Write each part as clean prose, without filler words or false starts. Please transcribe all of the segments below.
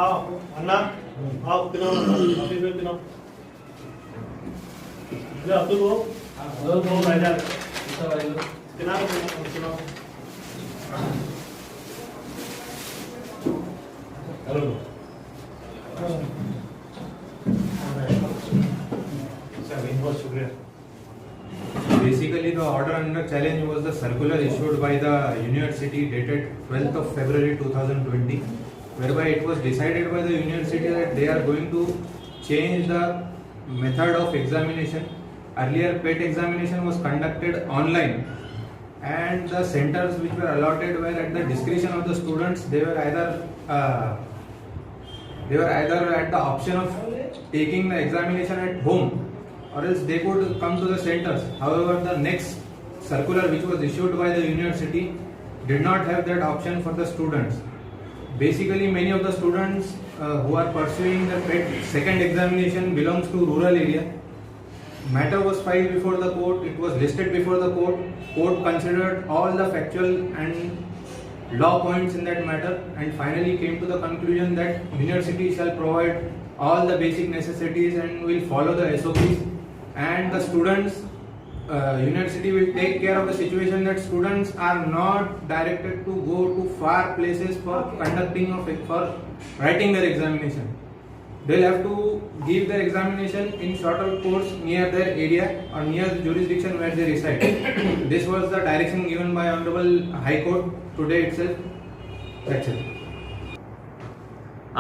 आओ अन्ना आओ तिनाओ अभी फिर तिनाओ ले अब्दुल वो राजा तिनाओ तिनाओ हेलो सर बहुत शुक्रिया. Basically, the order under challenge was the circular issued by the university dated 12th of February 2020, whereby it was decided by the university that they are going to change the method of examination. Earlier, PET examination was conducted online, and the centers which were allotted were at the discretion of the students. They were either at the option of taking the examination at home, or else they could come to the centers. However, the next circular which was issued by the university did not have that option for the students. Basically, many of the students who are pursuing the PET second examination belongs to rural area. Matter was filed before the court, it was listed before the court. Court considered all the factual and law points in that matter and finally came to the conclusion that university shall provide all the basic necessities and will follow the SOPs, and the students, university will take care of the situation that students are not directed to go to far places for for writing their examination. They'll have to give their examination in shorter course near their area or near the jurisdiction where they reside. This was the direction given by Honorable High Court today itself. That's it.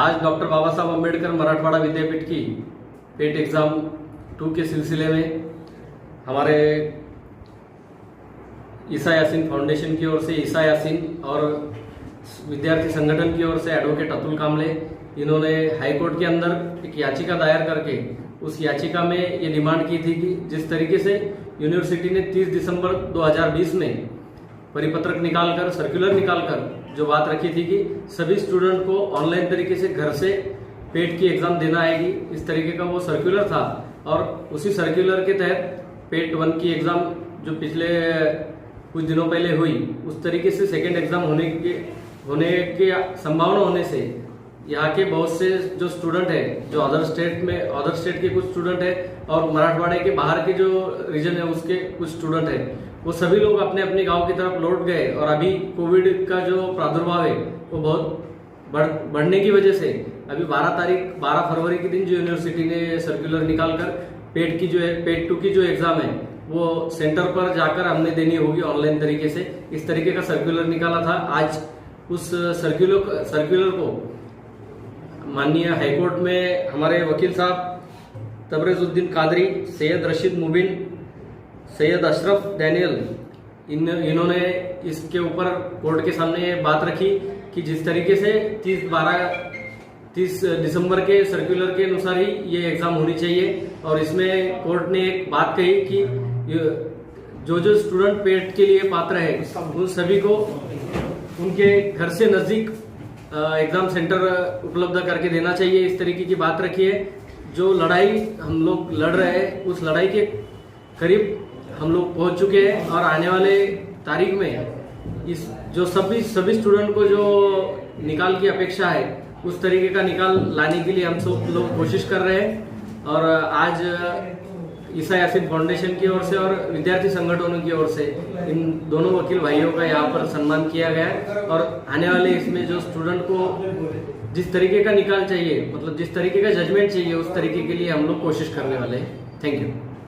आज doctor बाबा साहब अम्बेडकर मराठवाड़ा विद्यापीठ की पेट exam 2 के सिलसिले में हमारे ईसा Yasin foundation की ओर से ईसा यासीन और विद्यार्थी संगठन की ओर से एडवोकेट अतुल कामले, इन्होंने हाई कोर्ट के अंदर एक याचिका दायर करके उस याचिका में ये डिमांड की थी कि जिस तरीके से यूनिवर्सिटी ने 30 दिसंबर 2020 में परिपत्रक निकालकर, सर्कुलर निकालकर जो बात रखी थी कि सभी स्टूडेंट को ऑनलाइन तरीके से घर से पेट की एग्जाम देना आएगी, इस तरीके का वो सर्कुलर था। और उसी सर्कुलर के तहत पेट 1 की एग्जाम जो पिछले कुछ दिनों पहले हुई, उस तरीके से सेकेंड एग्जाम होने की संभावना होने से यहाँ के बहुत से जो स्टूडेंट है, जो अदर स्टेट के कुछ स्टूडेंट है और मराठवाड़े के बाहर के जो रीजन है उसके कुछ स्टूडेंट है, वो सभी लोग अपने अपने गांव की तरफ लौट गए। और अभी कोविड का जो प्रादुर्भाव है वो बहुत बढ़ने की वजह से अभी 12 फरवरी के दिन जो यूनिवर्सिटी ने सर्कुलर निकालकर पेट 2 की जो एग्जाम है वो सेंटर पर जाकर हमने देनी होगी ऑनलाइन तरीके से, इस तरीके का सर्कुलर निकाला था। आज उस सर्कुलर को माननीय हाईकोर्ट में हमारे वकील साहब तबरेजुद्दीन कादरी, सैयद रशीद मुबिन, सैयद अशरफ डैनियल, इन्होंने इसके ऊपर कोर्ट के सामने बात रखी कि जिस तरीके से 30 दिसंबर के सर्कुलर के अनुसार ही ये एग्जाम होनी चाहिए। और इसमें कोर्ट ने एक बात कही कि जो स्टूडेंट पेट के लिए पात्र है उन सभी को उनके घर से नजदीक एग्जाम सेंटर उपलब्ध करके देना चाहिए, इस तरीके की बात रखी है। जो लड़ाई हम लोग लड़ रहे हैं उस लड़ाई के करीब हम लोग पहुंच चुके हैं और आने वाले तारीख में इस जो सभी स्टूडेंट को जो निकाल की अपेक्षा है उस तरीके का निकाल लाने के लिए हम सब लोग कोशिश कर रहे हैं। और आज ईसा यासीन फाउंडेशन की ओर से और विद्यार्थी संगठनों की ओर से इन दोनों वकील भाइयों का यहाँ पर सम्मान किया गया है। और आने वाले इसमें जो स्टूडेंट को जिस तरीके का निकाल चाहिए, मतलब जिस तरीके का जजमेंट चाहिए, उस तरीके के लिए हम लोग कोशिश करने वाले हैं। Thank you.